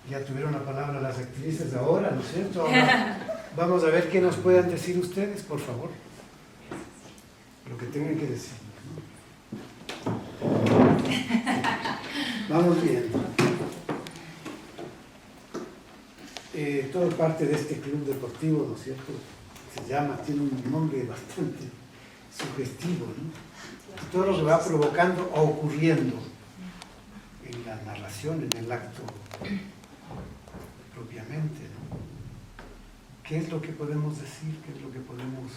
Ya tuvieron la palabra las actrices ahora, ¿no es cierto? Ahora vamos a ver qué nos puedan decir ustedes, por favor. Lo que tengan que decir. Vamos viendo. Todo parte de este club deportivo, ¿no es cierto? Tiene un nombre bastante sugestivo, ¿no? Todo lo que va provocando o ocurriendo en la narración, en el acto propiamente, ¿no? ¿Qué es lo que podemos decir? ¿Qué es lo que podemos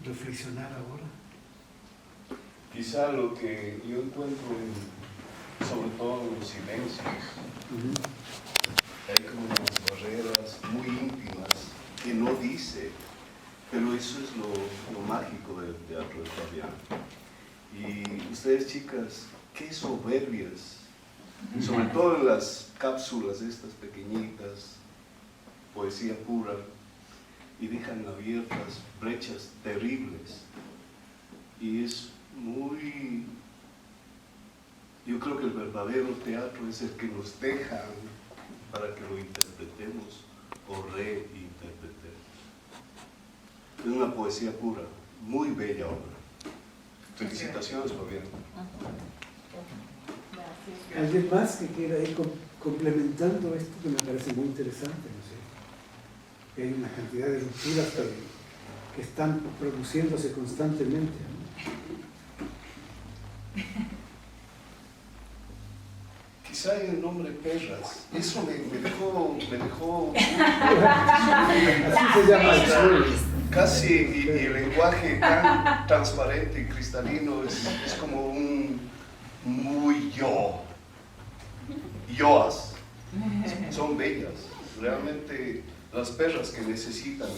reflexionar ahora? Quizá lo que yo encuentro sobre todo en los silencios, hay como unas barreras muy íntimas que no dice, pero eso es lo mágico del teatro de Fabián. Y ustedes, chicas, qué soberbias, sobre todo en las cápsulas estas pequeñitas, poesía pura, y dejan abiertas brechas terribles. Y es muy... Yo creo que el verdadero teatro es el que nos dejan para que lo interpretemos o reinterpretemos. Es una poesía pura, muy bella obra. Felicitaciones, Fabián. ¿Alguien más que quiera ir complementando esto que me parece muy interesante? No sé, que hay una cantidad de rupturas que están produciéndose constantemente, ¿no? Quizá en el nombre Perras, eso me dejó Así se llama el show. casi, y el lenguaje tan transparente y cristalino es como un muy yoas, son bellas, realmente las perras que necesitan.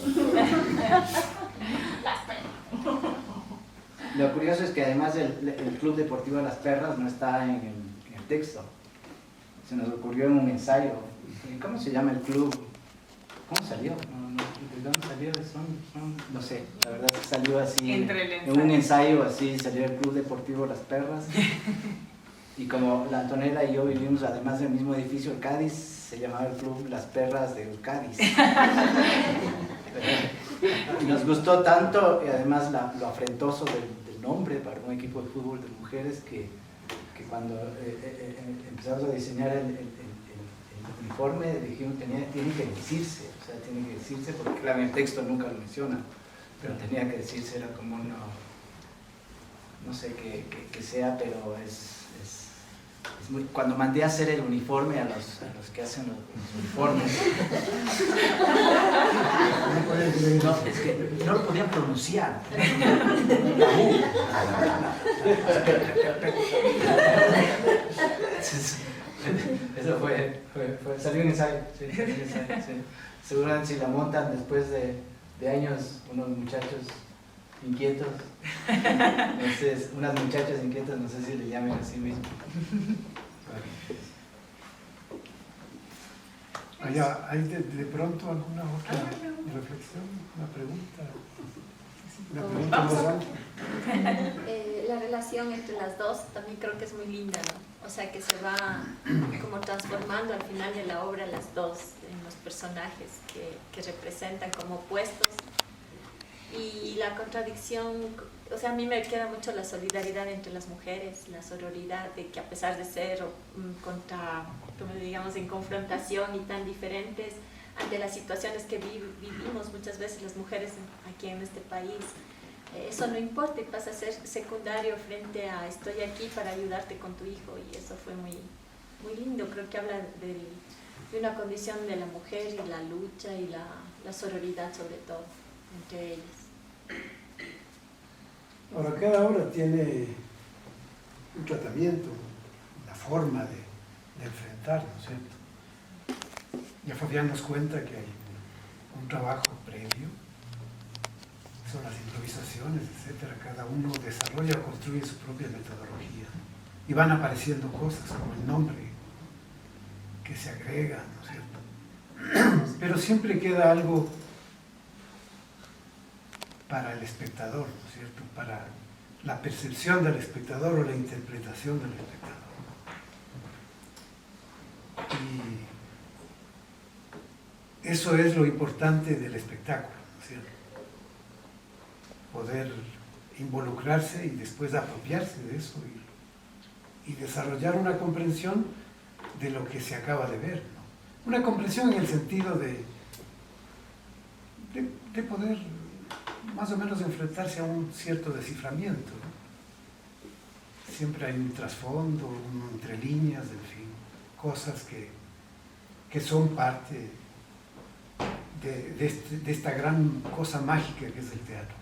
Lo curioso es que además el Club Deportivo de las Perras no está en el texto. Se nos ocurrió en un ensayo. ¿Cómo se llama el club? ¿Cómo salió? ¿De dónde salió? No sé, la verdad es que salió así. En un ensayo así salió el Club Deportivo de las Perras. Y como la Antonella y yo vivimos además del mismo edificio, el Cádiz, se llamaba el Club Las Perras del Cádiz. Y nos gustó tanto, y además lo afrentoso del nombre para un equipo de fútbol de mujeres, que cuando empezamos a diseñar el uniforme dijimos que tiene que decirse, o sea, tiene que decirse, porque claro, en el texto nunca lo menciona, pero tenía que decirse, era como no sé qué sea, pero es muy, cuando mandé a hacer el uniforme a los que hacen los uniformes, no, es que no lo podían pronunciar. Eso fue salió un ensayo, sí. Seguramente si la montan después de años unos muchachos inquietos, no sé, unas muchachas inquietas, no sé si le llamen así mismo. ¿Hay de pronto alguna otra reflexión, una pregunta? Una pregunta moral. La relación entre las dos también creo que es muy linda, ¿no? O sea, que se va como transformando al final de la obra las dos en los personajes que representan como opuestos. Y la contradicción, o sea, a mí me queda mucho la solidaridad entre las mujeres, la sororidad de que a pesar de ser como digamos, en confrontación y tan diferentes ante las situaciones que vivimos muchas veces las mujeres aquí en este país, eso no importa y pasa a ser secundario frente a estoy aquí para ayudarte con tu hijo, y eso fue muy, muy lindo. Creo que habla de una condición de la mujer y la lucha y la sororidad sobre todo entre ellas. Ahora, cada obra tiene un tratamiento, una forma de enfrentar, ¿no es cierto? Ya Fabián nos cuenta que hay un trabajo previo, son las improvisaciones, etcétera. Cada uno desarrolla o construye su propia metodología y van apareciendo cosas como el nombre que se agrega, ¿no es cierto? Pero siempre queda algo para el espectador, ¿no es cierto? Para la percepción del espectador o la interpretación del espectador. eso es lo importante del espectáculo, ¿no es cierto? Poder involucrarse y después apropiarse de eso y desarrollar una comprensión de lo que se acaba de ver, ¿no? Una comprensión en el sentido de poder más o menos enfrentarse a un cierto desciframiento, ¿no? Siempre hay un trasfondo, entre líneas, en fin, cosas que son parte de esta gran cosa mágica que es el teatro.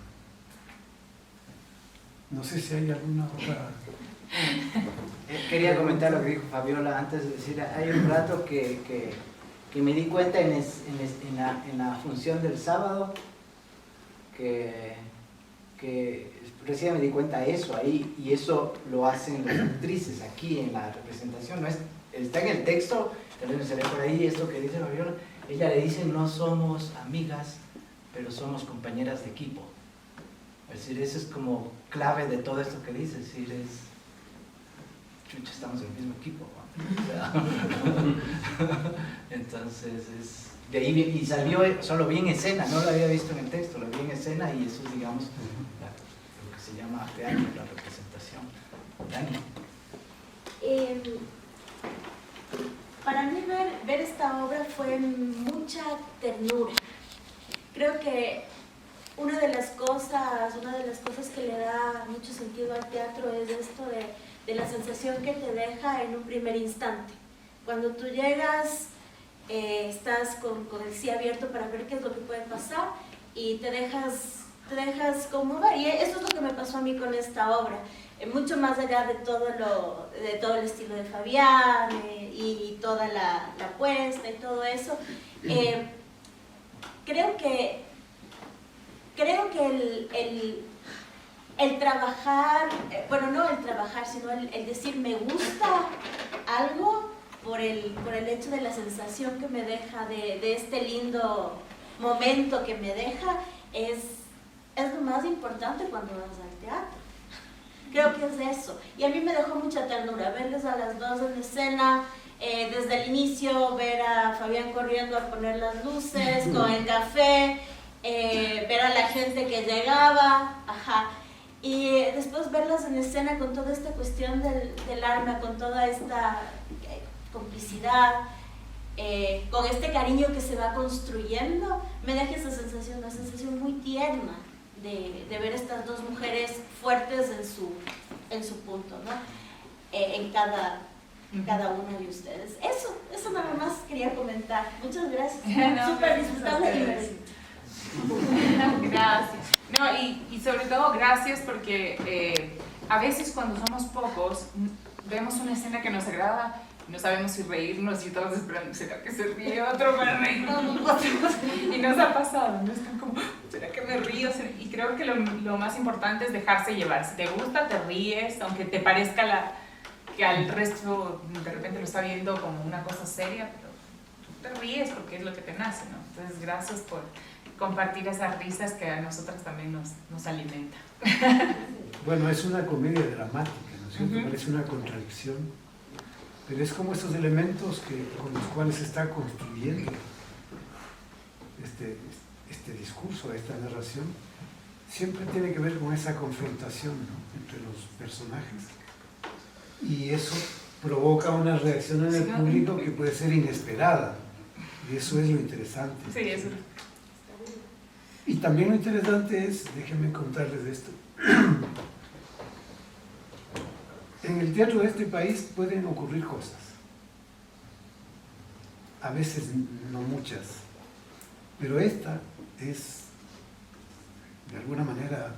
No sé si hay alguna otra... Quería comentar lo que dijo Fabiola antes de decir, hay un rato que me di cuenta en la función del sábado, que recién me di cuenta de eso ahí, y eso lo hacen las actrices aquí en la representación, no es, está en el texto, también me sale por ahí esto que dice Fabiola, ella le dice no somos amigas, pero somos compañeras de equipo. Es decir, eso es como clave de todo esto que dice, es decir, chucha, estamos en el mismo equipo, ¿no? Entonces, de ahí, y salió, solo vi en escena, no lo había visto en el texto, lo vi en escena y eso es, digamos, lo que se llama teatro, la representación. Dani. Para mí ver esta obra fue mucha ternura. Creo que una de las cosas que le da mucho sentido al teatro es esto de la sensación que te deja en un primer instante. Cuando tú llegas, estás con el sí abierto para ver qué es lo que puede pasar y te dejas conmover. Y eso es lo que me pasó a mí con esta obra. Mucho más allá de todo el estilo de Fabián y toda la puesta y todo eso, creo que el trabajar, bueno, no el trabajar, sino el decir me gusta algo por el hecho de la sensación que me deja, de este lindo momento que me deja, es lo más importante cuando vas al teatro. Creo que es eso. Y a mí me dejó mucha ternura verles a las dos en escena, desde el inicio, ver a Fabián corriendo a poner las luces con el café, ver a la gente que llegaba, y después verlas en escena con toda esta cuestión del arma, con toda esta complicidad, con este cariño que se va construyendo, me deja esa sensación, una sensación muy tierna de ver estas dos mujeres fuertes en su punto, ¿no? En cada una de ustedes. Eso nada más quería comentar. Muchas gracias. Súper disfrutable y divertido. Gracias. No, y sobre todo gracias porque a veces cuando somos pocos vemos una escena que nos agrada, no sabemos si reírnos y todos esperando, ¿será que se ríe otro para reírnos nosotros? Y nos ha pasado, ¿no? Están como, ¿será que me río? Y creo que lo más importante es dejarse llevar. Si te gusta, te ríes, aunque te parezca que al resto de repente lo está viendo como una cosa seria, pero tú te ríes porque es lo que te nace, ¿no? Entonces, gracias por compartir esas risas que a nosotras también nos alimentan. Bueno, es una comedia dramática, ¿no es cierto? Parece una contradicción. Pero es como esos elementos con los cuales se está construyendo este discurso, esta narración, siempre tiene que ver con esa confrontación, ¿no?, entre los personajes. Y eso provoca una reacción en el público que puede ser inesperada. Y eso es lo interesante. Sí, eso. Y también lo interesante es, déjenme contarles esto. En el teatro de este país pueden ocurrir cosas, a veces no muchas, pero esta es de alguna manera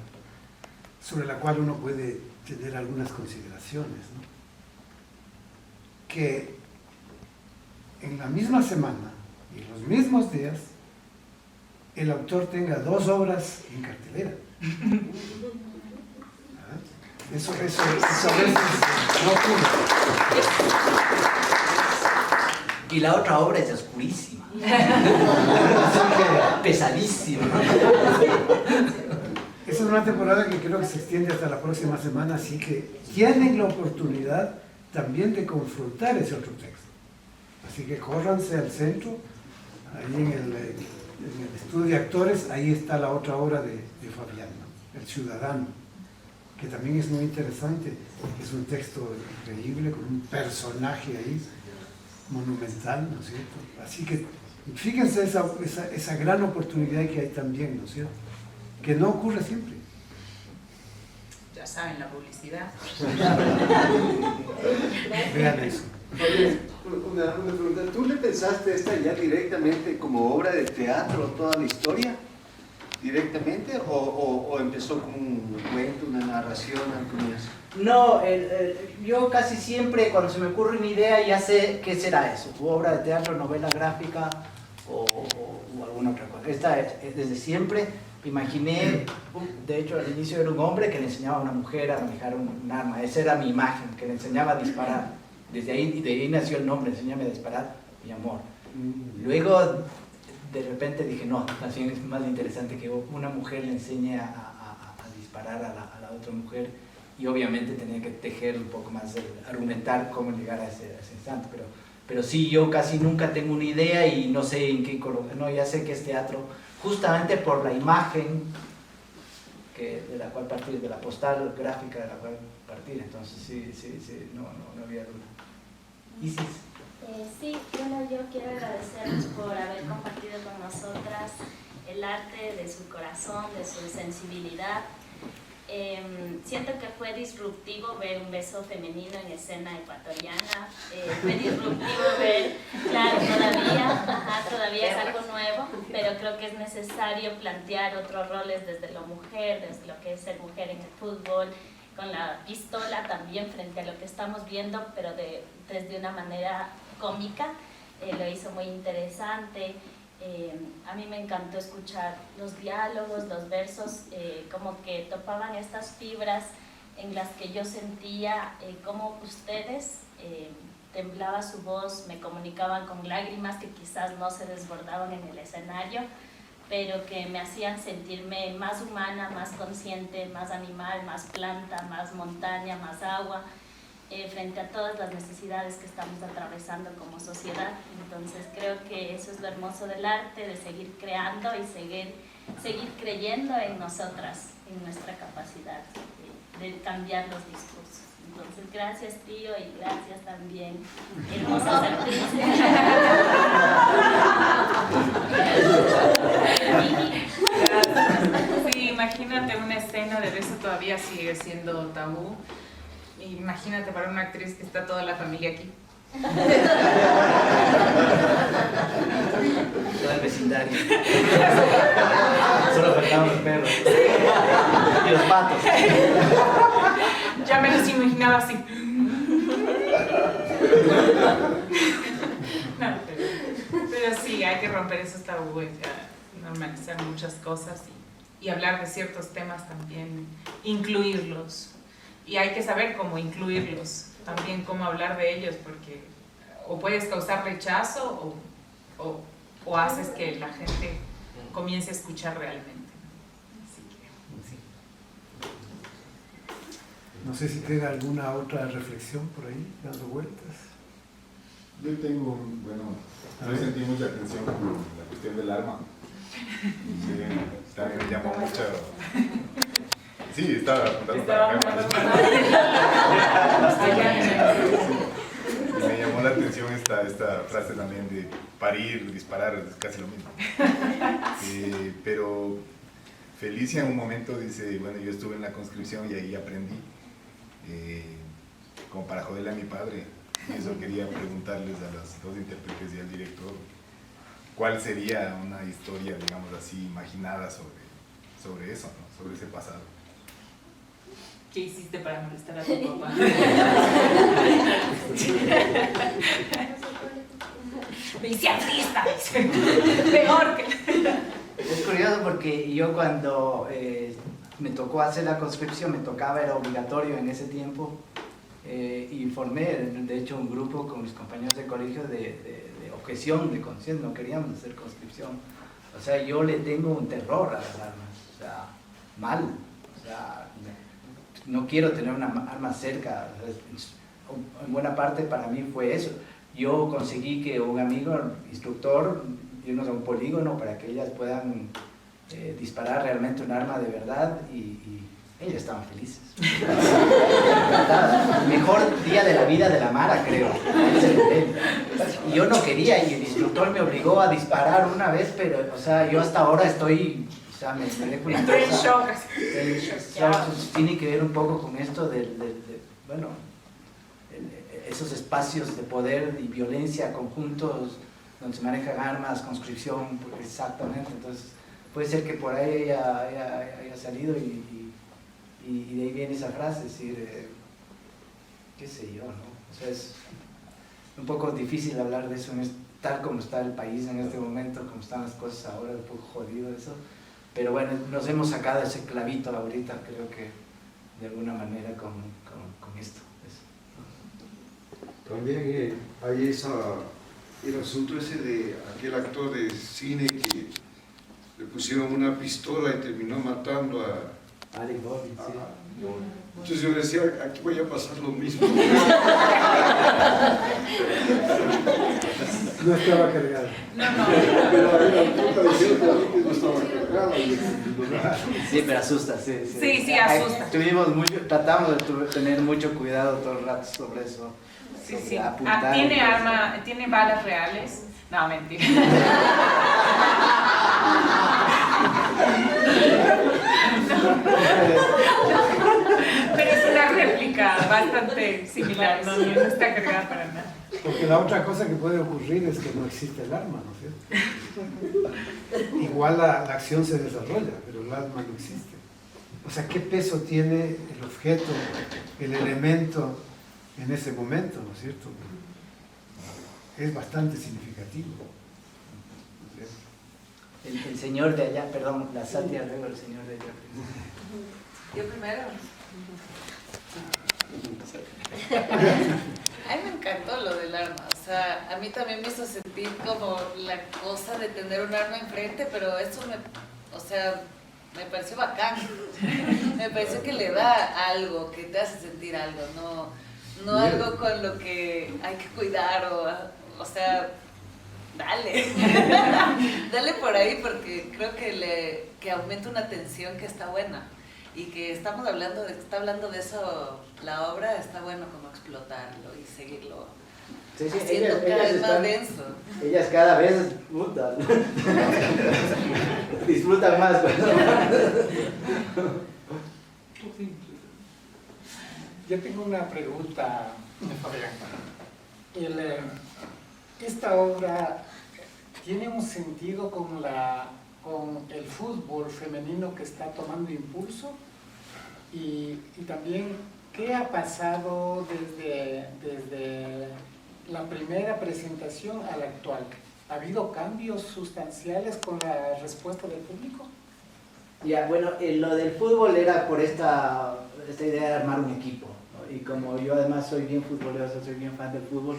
sobre la cual uno puede tener algunas consideraciones, ¿no? Que en la misma semana y en los mismos días el autor tenga 2 obras en cartelera. Eso a veces no ocurre. Y la otra obra es oscurísima. Pesadísima. Esa es una temporada que creo que se extiende hasta la próxima semana, así que tienen la oportunidad también de confrontar ese otro texto. Así que córranse al centro Ahí en el estudio de actores, ahí está la otra obra de Fabián, ¿no? El Ciudadano, que también es muy interesante. Es un texto increíble, con un personaje ahí monumental, ¿no es cierto? Así que fíjense esa gran oportunidad que hay también, ¿no es cierto? Que no ocurre siempre. Ya saben, la publicidad. Vean eso. Una pregunta, ¿tú le pensaste esta ya directamente como obra de teatro, toda la historia? ¿Directamente? ¿O empezó como un cuento, una narración, algo así? No, yo casi siempre cuando se me ocurre una idea ya sé qué será eso, o obra de teatro, novela gráfica o alguna otra cosa. Esta es desde siempre. Me imaginé, de hecho al inicio era un hombre que le enseñaba a una mujer a manejar un arma. Esa era mi imagen, que le enseñaba a disparar. Desde ahí, y de ahí nació el nombre, enséñame a disparar, mi amor. Luego de repente dije, no, así es más interesante que una mujer le enseñe a disparar a la otra mujer, y obviamente tenía que tejer un poco más, argumentar cómo llegar a ese instante, pero sí, yo casi nunca tengo una idea y no sé en qué colocar. No, ya sé que es teatro, justamente por la imagen de la cual partir, de la postal gráfica de la cual partir. Entonces sí, no había duda. Isis. Sí, bueno, yo quiero agradecerles por haber compartido con nosotras el arte de su corazón, de su sensibilidad. Siento que fue disruptivo ver un beso femenino en escena ecuatoriana, fue disruptivo ver, claro, todavía es algo nuevo, pero creo que es necesario plantear otros roles desde la mujer, desde lo que es ser mujer en el fútbol, con la pistola también frente a lo que estamos viendo, pero desde una manera cómica. Lo hizo muy interesante. A mí me encantó escuchar los diálogos, los versos, como que topaban estas fibras en las que yo sentía cómo ustedes, temblaba su voz, me comunicaban con lágrimas que quizás no se desbordaban en el escenario, pero que me hacían sentirme más humana, más consciente, más animal, más planta, más montaña, más agua, frente a todas las necesidades que estamos atravesando como sociedad. Entonces creo que eso es lo hermoso del arte, de seguir creando y seguir creyendo en nosotras, en nuestra capacidad de cambiar los discursos. Entonces gracias, tío, y gracias también, hermosas actrices. Sí, imagínate una escena de beso, todavía sigue siendo tabú. Imagínate para una actriz que está toda la familia aquí. Todo el vecindario. Solo faltaban los perros. Y los patos. Ya me los imaginaba así. No, pero sí, hay que romper esos tabúes, normalizar muchas cosas y hablar de ciertos temas también, incluirlos. Y hay que saber cómo incluirlos, también cómo hablar de ellos, porque o puedes causar rechazo o haces que la gente comience a escuchar realmente. Así que, sí. No sé si queda alguna otra reflexión por ahí, dando vueltas. Yo tengo, yo sentí mucha atención con la cuestión del arma. Sí, también me llamó mucho. Sí, estaba apuntando para acá. Y me llamó la atención esta frase también de parir, disparar, es casi lo mismo. Pero Felicia en un momento dice, bueno, yo estuve en la conscripción y ahí aprendí, como para joderle a mi padre. Y eso quería preguntarles a los dos intérpretes y al director, ¿cuál sería una historia, digamos así, imaginada sobre eso, ¿no? Sobre ese pasado? ¿Qué hiciste para molestar a tu papá? Me hice artista, peor que... Es curioso porque yo cuando me tocó hacer la conscripción, era obligatorio en ese tiempo, y formé de hecho un grupo con mis compañeros de colegio de objeción de conciencia, no queríamos hacer conscripción. O sea, yo le tengo un terror a las armas, o sea, mal, o sea, no quiero tener una arma cerca. En buena parte para mí fue eso. Yo conseguí que un amigo, instructor, irnos a un polígono para que ellas puedan disparar realmente un arma de verdad y ellas estaban felices. El mejor día de la vida de la Mara, creo. Y yo no quería y el instructor me obligó a disparar una vez, pero, o sea, yo hasta ahora estoy, o sea, me quedé con Estoy en shock. Tiene que ver un poco con esto bueno, esos espacios de poder y violencia conjuntos donde se manejan armas, conscripción, exactamente. Entonces, puede ser que por ahí haya salido y de ahí viene esa frase, es decir, qué sé yo, ¿no? O sea, es un poco difícil hablar de eso, tal como está el país en este momento, como están las cosas ahora, un poco jodido eso. Pero bueno, nos hemos sacado ese clavito ahorita, creo que de alguna manera con esto. También hay el asunto ese de aquel actor de cine que le pusieron una pistola y terminó matando a... Alec Baldwin, sí. Entonces yo decía, aquí voy a pasar lo mismo. No estaba cargada. No. Pero la dijeron que no estaba cargada. Sí, pero asusta, sí. Sí, asusta. Tratamos de tener mucho cuidado todo el rato sobre eso. Sí. Apuntar. ¿Tiene balas reales? No, mentira. Pero es una réplica bastante similar, no está cargada para nada. Porque la otra cosa que puede ocurrir es que no existe el arma, ¿no es cierto? Igual la acción se desarrolla, pero el arma no existe. O sea, ¿qué peso tiene el objeto, el elemento en ese momento, ¿no es cierto? Es bastante significativo. El señor de allá, perdón, la Satia luego el señor de allá. Yo primero. A mí me encantó lo del arma, o sea, a mí también me hizo sentir como la cosa de tener un arma enfrente, pero eso me pareció bacán. Me pareció que le da algo, que te hace sentir algo, no algo con lo que hay que cuidar o sea, dale. Dale por ahí porque creo que aumenta una tensión que está buena. Y que está hablando de eso, la obra, está bueno como explotarlo y seguirlo haciendo cada vez más denso. Ellas cada vez disfrutan más. Yo tengo una pregunta, Fabián. Esta obra tiene un sentido con el fútbol femenino que está tomando impulso y también qué ha pasado desde la primera presentación a la actual. ¿Ha habido cambios sustanciales con la respuesta del público? Ya, bueno, lo del fútbol era por esta idea de armar un equipo, ¿no? Y como yo además soy bien futbolero, soy bien fan del fútbol,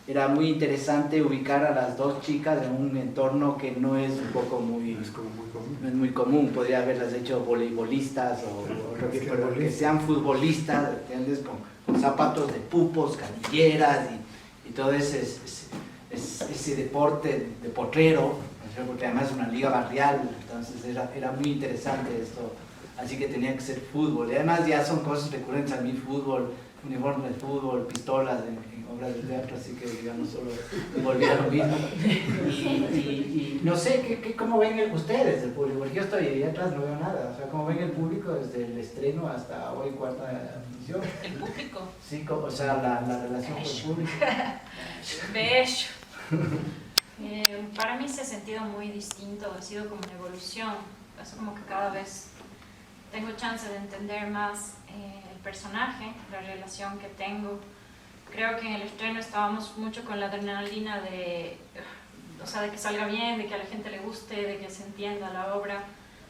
era muy interesante ubicar a las dos chicas en un entorno que no es un poco muy común. Podría haberlas hecho voleibolistas pero que sean futbolistas, ¿entiendes? Con zapatos de pupos, canilleras y todo ese deporte de potrero, porque además es una liga barrial, entonces era muy interesante esto, así que tenía que ser fútbol. Y además ya son cosas recurrentes a mí, fútbol, uniformes de fútbol, pistolas en obras de teatro, así que ya no solo volví a lo mismo. Y no sé, ¿cómo ven ustedes el público? Porque yo estoy ahí atrás, no veo nada. O sea, ¿cómo ven el público desde el estreno hasta hoy, cuarta función? ¿El público? Sí, o sea, la relación con el público. Bello. Para mí se ha sentido muy distinto, ha sido como una evolución. Es como que cada vez tengo chance de entender más el personaje, la relación que tengo. Creo que en el estreno estábamos mucho con la adrenalina de que salga bien, de que a la gente le guste, de que se entienda la obra.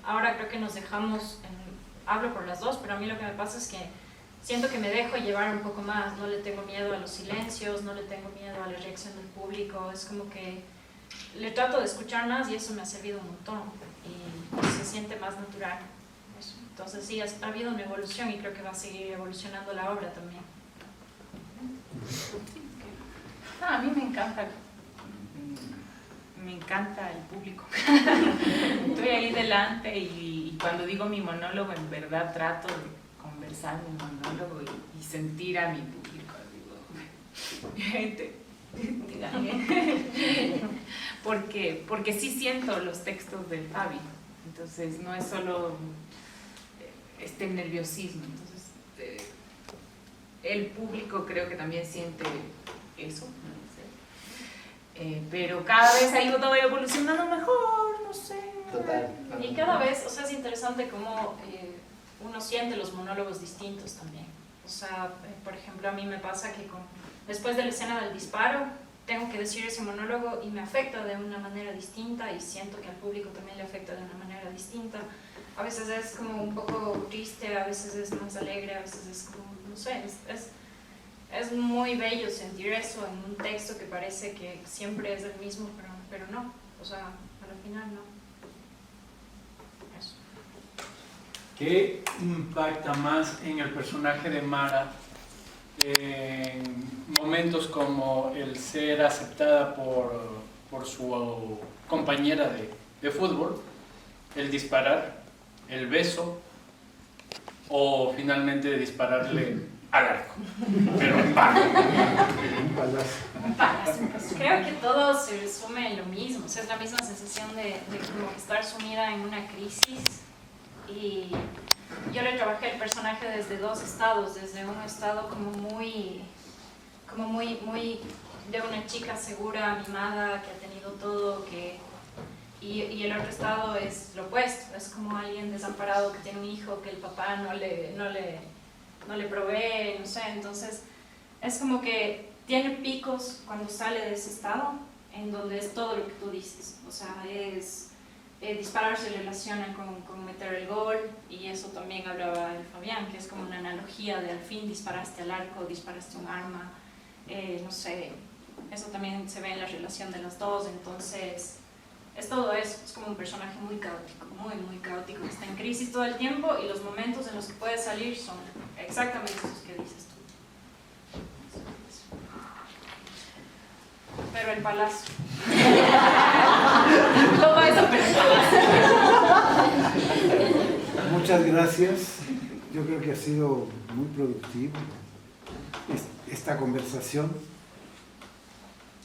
Ahora creo que nos dejamos, hablo por las dos, pero a mí lo que me pasa es que siento que me dejo llevar un poco más, no le tengo miedo a los silencios, no le tengo miedo a la reacción del público, es como que le trato de escuchar más y eso me ha servido un montón y se siente más natural. Eso. Entonces sí, ha habido una evolución y creo que va a seguir evolucionando la obra también. A mí me encanta el público. Estoy ahí delante y cuando digo mi monólogo, en verdad trato de conversar mi monólogo y sentir a mi público. Digo, gente, porque sí siento los textos del Fabi. Entonces no es solo este nerviosismo. Entonces el público creo que también siente eso. Pero cada vez ha ido evolucionando mejor, no sé. Total. Y cada vez, o sea, es interesante cómo uno siente los monólogos distintos también. O sea, por ejemplo, a mí me pasa que después de la escena del disparo, tengo que decir ese monólogo y me afecta de una manera distinta y siento que al público también le afecta de una manera distinta. A veces es como un poco triste, a veces es más alegre, a veces es como, no sé, es muy bello sentir eso en un texto que parece que siempre es el mismo, pero no, o sea, al final no. Eso. ¿Qué impacta más en el personaje de Mara en momentos como el ser aceptada por su compañera de fútbol, el disparar, el beso o finalmente dispararle al arco? Pero un palazo. Creo que todo se resume en lo mismo, o sea, es la misma sensación de como estar sumida en una crisis. Y yo le trabajé el personaje desde dos estados, desde un estado como muy de una chica segura, mimada, que ha tenido todo, y el otro estado es lo opuesto, es como alguien desamparado que tiene un hijo que el papá no le provee, no sé. Entonces es como que tiene picos cuando sale de ese estado, en donde es todo lo que tú dices, o sea, es disparar se relaciona con meter el gol, y eso también hablaba el Fabián, que es como una analogía de al fin disparaste al arco, disparaste un arma, no sé, eso también se ve en la relación de las dos. Entonces es todo eso, es como un personaje muy caótico, muy caótico, que está en crisis todo el tiempo, y los momentos en los que puede salir son exactamente esos que dices tú. Pero el palazo. Toma eso, pero el palazo. Muchas gracias. Yo creo que ha sido muy productivo esta conversación.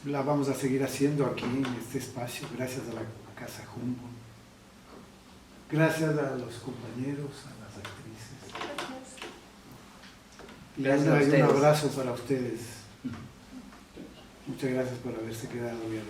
La vamos a seguir haciendo aquí en este espacio, gracias a la Casa Humboldt. Gracias a los compañeros, a las actrices. Gracias Y a ustedes. un abrazo para ustedes. Muchas gracias por haberse quedado hoy.